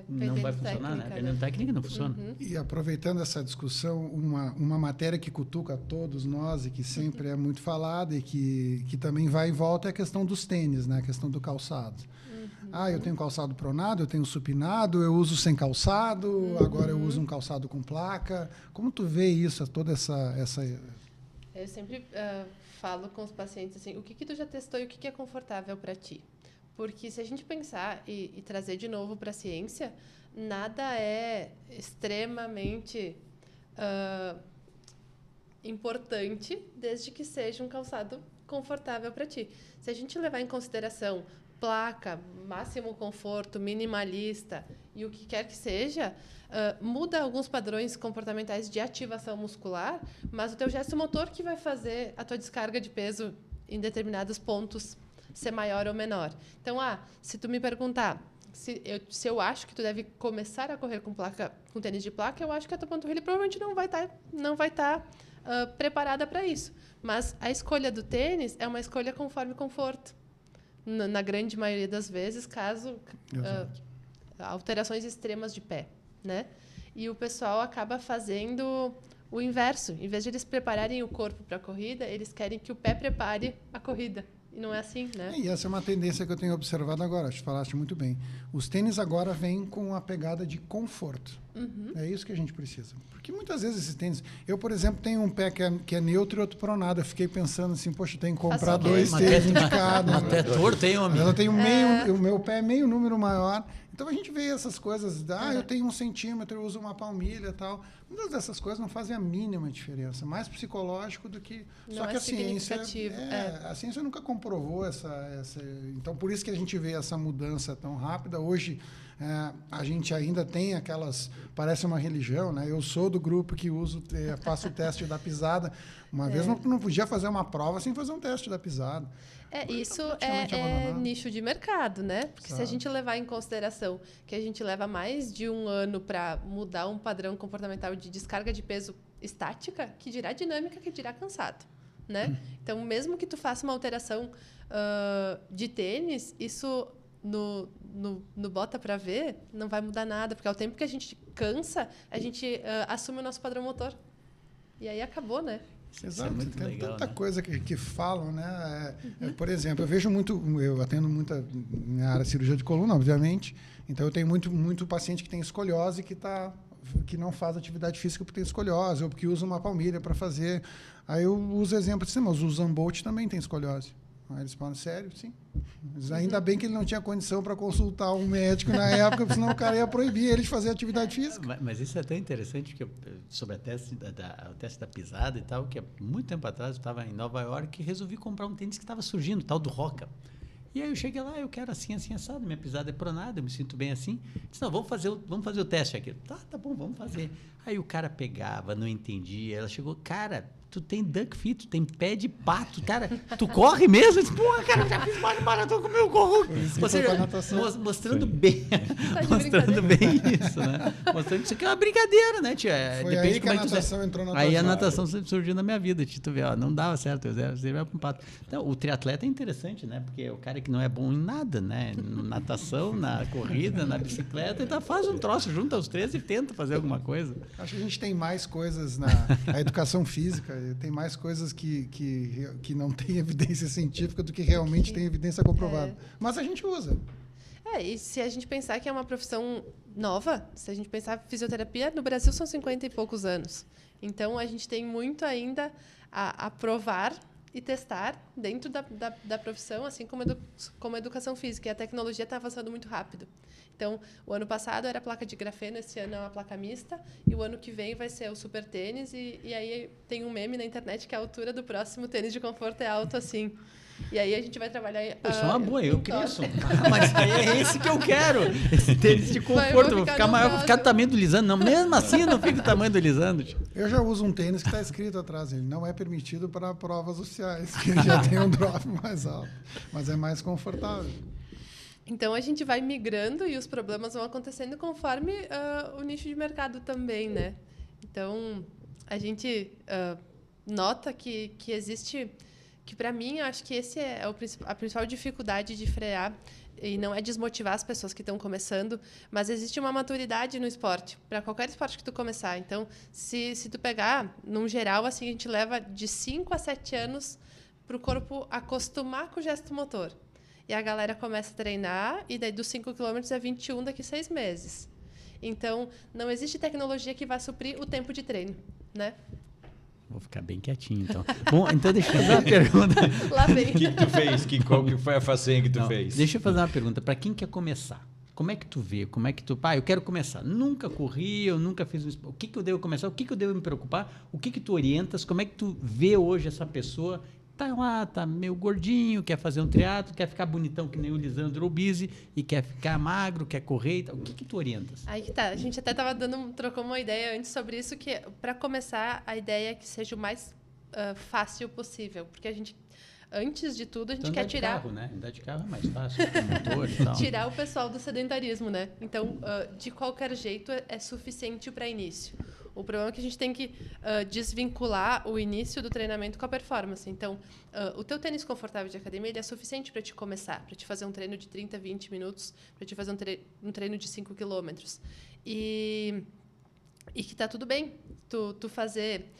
não vai funcionar, né? Perdendo técnica não funciona. E aproveitando essa discussão, uma matéria que cutuca a todos nós e que sempre é muito falada e que também vai e volta é a questão dos tênis, né? A questão do calçado. Eu tenho calçado pronado, eu tenho supinado, eu uso sem calçado, agora eu uso um calçado com placa. Como tu vê isso, toda essa... Eu sempre falo com os pacientes assim, o que tu já testou e o que é confortável para ti? Porque se a gente pensar e trazer de novo para a ciência, nada é extremamente importante desde que seja um calçado confortável para ti. Se a gente levar em consideração placa, máximo conforto, minimalista e o que quer que seja, muda alguns padrões comportamentais de ativação muscular, mas o teu gesto motor que vai fazer a tua descarga de peso em determinados pontos ser maior ou menor. Então, se tu me perguntar se eu acho que tu deve começar a correr com tênis de placa, eu acho que a tua panturrilha provavelmente não vai estar preparada para isso. Mas a escolha do tênis é uma escolha conforme conforto. Na grande maioria das vezes, caso alterações extremas de pé, né? E o pessoal acaba fazendo o inverso. Em vez de eles prepararem o corpo para a corrida, eles querem que o pé prepare a corrida. E não é assim, né? E essa é uma tendência que eu tenho observado agora. Acho que falaste muito bem. Os tênis agora vêm com a pegada de conforto. É isso que a gente precisa. Porque muitas vezes esses tênis... Eu, por exemplo, tenho um pé que é neutro e outro pronado. Eu fiquei pensando assim, poxa, tem que comprar dois tênis de cada. Até torto, hein, homem? Mas eu tenho o meu pé é meio número maior. Então a gente vê essas coisas, eu tenho 1 centímetro, eu uso uma palmilha e tal. Muitas dessas coisas não fazem a mínima diferença. Mais psicológico do que... Só que a ciência... A ciência nunca comprovou essa... Então, por isso que a gente vê essa mudança tão rápida. Hoje, a gente ainda tem aquelas... Parece uma religião, né? Eu sou do grupo que faço o teste da pisada. Uma vez não podia fazer uma prova sem fazer um teste da pisada. Isso é nicho de mercado, né? Porque se a gente levar em consideração que a gente leva mais de 1 ano para mudar um padrão comportamental de descarga de peso estática, que dirá dinâmica, que dirá cansado, né? Então, mesmo que tu faça uma alteração de tênis, isso no bota para ver não vai mudar nada, porque ao tempo que a gente cansa, a gente assume o nosso padrão motor. E aí acabou, né? Exato, muito tem legal, tanta né? coisa que falam, né? Por exemplo, eu atendo muita na área de cirurgia de coluna, obviamente, então eu tenho muito paciente que tem escoliose que não faz atividade física porque tem escoliose, ou porque usa uma palmilha para fazer. Aí eu uso exemplo assim, mas o Usain Bolt também tem escoliose. Aí eles falam, sério? Sim. Mas ainda bem que ele não tinha condição para consultar um médico na época, porque senão o cara ia proibir ele de fazer atividade física. Mas isso é tão interessante, porque sobre o teste da pisada e tal, que há muito tempo atrás eu estava em Nova York e resolvi comprar um tênis que estava surgindo, o tal do Roca. E aí eu cheguei lá, eu quero assim, assim, assado, minha pisada é pronada, eu me sinto bem assim. Disse, não, vamos fazer o teste aqui. Tá bom, vamos fazer. Aí o cara pegava, não entendia, ela chegou, cara, tu tem duck feet, tu tem pé de pato, cara, tu corre mesmo? Eu disse, porra, cara, eu já fiz mais maratona como eu corro. Ou seja, mostrando bem, mostrando bem isso, né? Mostrando que isso aqui é uma brincadeira, né, tia? Foi aí que a natação entrou na tua vida. Aí a natação surgiu na minha vida, tu vê, ó, não dava certo, eu ia para um pato. Então, o triatleta é interessante, né? Porque é o cara que não é bom em nada, né? Na natação, na corrida, na bicicleta, então faz um troço, junta os três e tenta fazer alguma coisa. Acho que a gente tem mais coisas na educação física, tem mais coisas que não tem evidência científica do que realmente tem evidência comprovada. Mas a gente usa. E se a gente pensar que é uma profissão nova, se a gente pensar fisioterapia, no Brasil são 50 e poucos anos. Então, a gente tem muito ainda a provar e testar dentro da profissão, assim como a educação física. E a tecnologia está avançando muito rápido. Então, o ano passado era a placa de grafeno, esse ano é uma placa mista, e o ano que vem vai ser o super tênis, e aí tem um meme na internet que a altura do próximo tênis de conforto é alto assim. E aí a gente vai trabalhar... Isso é uma boa, eu queria isso. Mas é esse que eu quero, esse tênis de conforto. Vou ficar maior, vou ficar do tamanho do Lisandro. Não, mesmo assim eu não fico do tamanho do Lisandro. Eu já uso um tênis que está escrito atrás, ele não é permitido para provas oficiais, que ele já tem um drop mais alto, mas é mais confortável. Então, a gente vai migrando e os problemas vão acontecendo conforme o nicho de mercado também, né? Então, a gente nota que existe... Que, para mim, eu acho que esse é a principal dificuldade de frear, e não é desmotivar as pessoas que estão começando, mas existe uma maturidade no esporte, para qualquer esporte que tu começar. Então, se tu pegar, num geral, assim, a gente leva de 5 a 7 anos para o corpo acostumar com o gesto motor. E a galera começa a treinar, e daí dos 5 quilômetros é 21 daqui a 6 meses. Então, não existe tecnologia que vá suprir o tempo de treino, né? Vou ficar bem quietinho, então. Bom, então deixa eu fazer uma pergunta. Lá vem. O que tu fez? Qual que foi a façanha que tu fez? Deixa eu fazer uma pergunta. Para quem quer começar, como é que tu vê? Como é que tu... eu quero começar. Nunca corri, eu nunca fiz... O que eu devo começar? O que eu devo me preocupar? O que tu orientas? Como é que tu vê hoje essa pessoa... Tá lá, tá meio gordinho, quer fazer um triatlo, quer ficar bonitão que nem o Lisandro Obise e quer ficar magro, quer correr e tal. O que tu orientas? Aí que tá. A gente até trocou uma ideia antes sobre isso, que para começar, a ideia é que seja o mais fácil possível. Porque a gente, antes de tudo, a gente quer tirar... Carro, né? Andar de carro é mais fácil, com motor e tal. Tirar o pessoal do sedentarismo, né? Então, de qualquer jeito, é suficiente para início. O problema é que a gente tem que desvincular o início do treinamento com a performance. Então, o teu tênis confortável de academia ele é suficiente para te começar, para te fazer um treino de 30, 20 minutos, para te fazer um treino de 5 quilômetros. E que tá tudo bem tu fazer...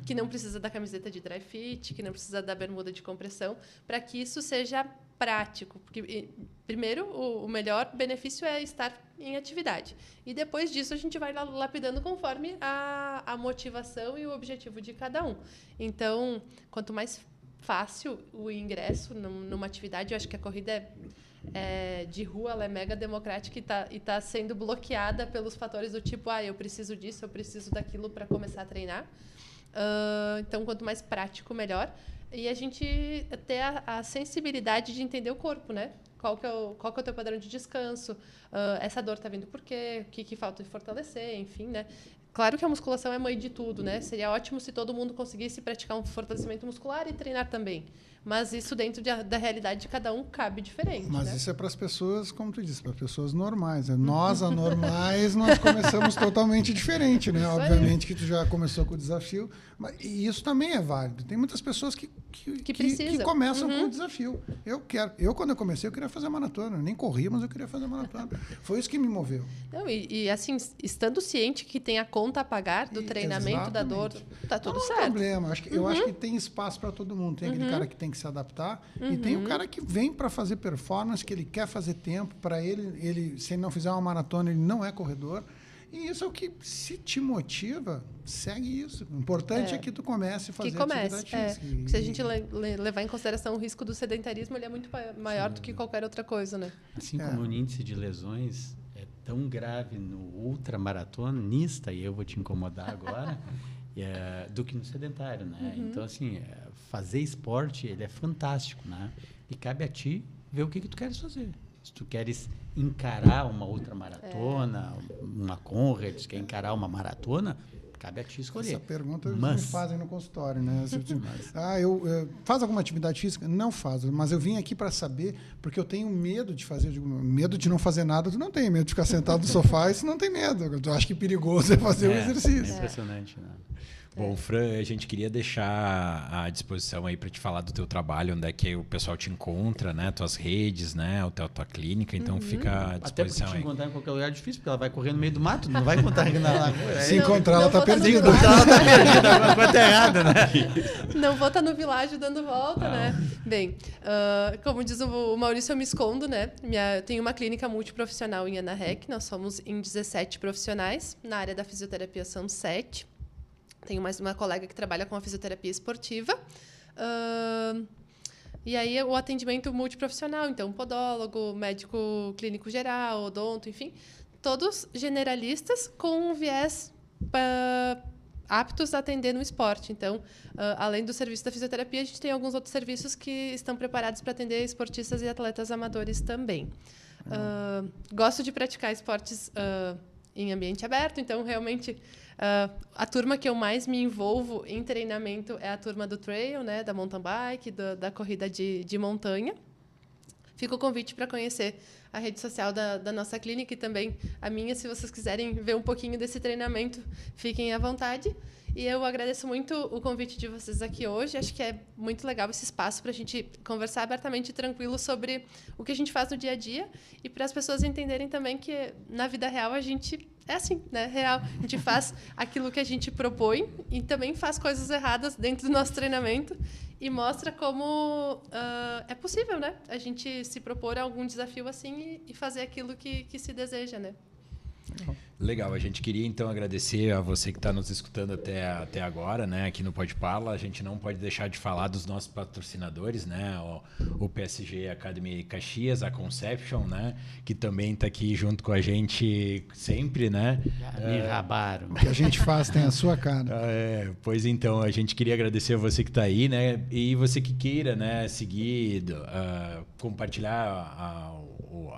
que não precisa da camiseta de dry fit, que não precisa da bermuda de compressão, para que isso seja prático. Porque, primeiro, o melhor benefício é estar em atividade. E depois disso, a gente vai lapidando conforme a motivação e o objetivo de cada um. Então, quanto mais fácil o ingresso numa atividade, eu acho que a corrida de rua ela é mega democrática e tá sendo bloqueada pelos fatores do tipo, eu preciso disso, eu preciso daquilo para começar a treinar. Então, quanto mais prático, melhor. E a gente ter a sensibilidade de entender o corpo, né? Qual que é o teu padrão de descanso? Essa dor está vindo por quê? O que falta de fortalecer? Enfim, né? Claro que a musculação é mãe de tudo, né? Seria ótimo se todo mundo conseguisse praticar um fortalecimento muscular e treinar também. Mas isso dentro da realidade de cada um cabe diferente. Mas né? isso é para as pessoas, como tu disse, para pessoas normais. Nós, anormais, nós começamos totalmente diferente, né? Obviamente que tu já começou com o desafio, e isso também é válido. Tem muitas pessoas que começam com o desafio. Eu, quando eu comecei, eu queria fazer maratona. Eu nem corria, mas eu queria fazer maratona. Foi isso que me moveu. Não, e assim, estando ciente que tem a conta a pagar do treinamento, da dor, tá tudo certo. Não é problema. Eu acho que tem espaço para todo mundo. Tem aquele cara que tem que se adaptar e tem o cara que vem para fazer performance, que ele quer fazer tempo. Para ele, se ele não fizer uma maratona, ele não é corredor. E isso é o que, se te motiva, segue isso. O importante é que tu comece a fazer atividade física. Se a gente levar em consideração o risco do sedentarismo, ele é muito maior do que qualquer outra coisa, né? Assim como o índice de lesões é tão grave no ultramaratonista, e eu vou te incomodar agora, do que no sedentário, né? Então, assim, fazer esporte, ele é fantástico, né? E cabe a ti ver o que tu queres fazer. Se tu queres encarar uma ultramaratona, uma Conrad, se quer encarar uma maratona, cabe a ti escolher. Essa pergunta me fazem no consultório, né? Faz alguma atividade física? Não faço, mas eu vim aqui para saber, porque eu tenho medo de fazer. Medo de não fazer nada, tu não tem medo de ficar sentado no sofá, isso não tem medo. Tu acha que perigoso é fazer o exercício. É impressionante, né? Bom, Fran, a gente queria deixar à disposição aí para te falar do teu trabalho, onde é que o pessoal te encontra, né? Tuas redes, né? Tua clínica, então fica à disposição. Até porque te encontrar em qualquer lugar é difícil, porque ela vai correr no meio do mato, não vai encontrar aqui na lagoa. Se encontrar, ela tá perdida. Se encontrar, ela tá perdida, alguma coisa errada, né? Não vou estar no világio dando volta, né? Bem, como diz o Maurício, eu me escondo, né? Tenho uma clínica multiprofissional em AnaRec, nós somos em 17 profissionais, na área da fisioterapia são 7. Tenho mais uma colega que trabalha com a fisioterapia esportiva. E aí o atendimento multiprofissional, então podólogo, médico clínico geral, odonto, enfim, todos generalistas com um viés aptos a atender no esporte. Então, além do serviço da fisioterapia, a gente tem alguns outros serviços que estão preparados para atender esportistas e atletas amadores também. Gosto de praticar esportes em ambiente aberto, então realmente a turma que eu mais me envolvo em treinamento é a turma do trail, né, da mountain bike, da corrida de montanha. Fica o convite para conhecer a rede social da nossa clínica e também a minha, se vocês quiserem ver um pouquinho desse treinamento, fiquem à vontade. E eu agradeço muito o convite de vocês aqui hoje. Acho que é muito legal esse espaço para a gente conversar abertamente e tranquilo sobre o que a gente faz no dia a dia e para as pessoas entenderem também que na vida real a gente é assim, né? Real. A gente faz aquilo que a gente propõe e também faz coisas erradas dentro do nosso treinamento e mostra como é possível, né? A gente se propor algum desafio assim e fazer aquilo que se deseja, né? Legal, a gente queria então agradecer a você que está nos escutando até agora, né, aqui no Pode Parla. A gente não pode deixar de falar dos nossos patrocinadores, né, o PSG Academy Caxias, a Conception, né, que também está aqui junto com a gente sempre, né. Me rabaram. O que a gente faz tem a sua cara. Pois então, a gente queria agradecer a você que está aí, né, e você que queira, né, seguir, compartilhar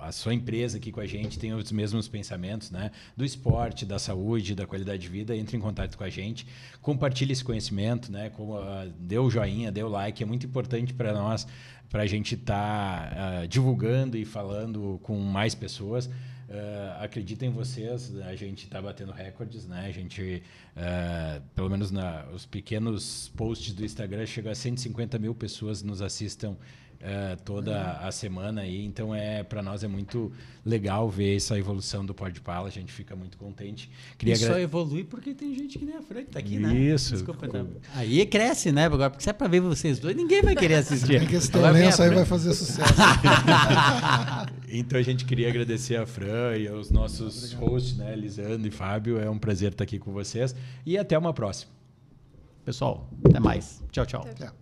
a sua empresa aqui com a gente tem os mesmos pensamentos, né? Do esporte, da saúde, da qualidade de vida, entre em contato com a gente, compartilhe esse conhecimento, né? Dê o joinha, dê o like, é muito importante para nós, para a gente estar divulgando e falando com mais pessoas. Acredito em vocês, a gente está batendo recordes, né? A gente, pelo menos os pequenos posts do Instagram, chega a 150 mil pessoas nos assistam toda a semana aí, então para nós é muito legal ver essa evolução do Podpala, a gente fica muito contente. Só evolui porque tem gente que nem a Fran que tá aqui, né? Isso. Desculpa, aí cresce, né? Agora, porque se é para ver vocês dois, ninguém vai querer assistir. Porque esse teu lenço aí vai fazer sucesso. Então a gente queria agradecer a Fran e aos nossos hosts, né, Lisandro e Fábio, é um prazer estar aqui com vocês e até uma próxima. Pessoal, até mais. Tchau, tchau. É.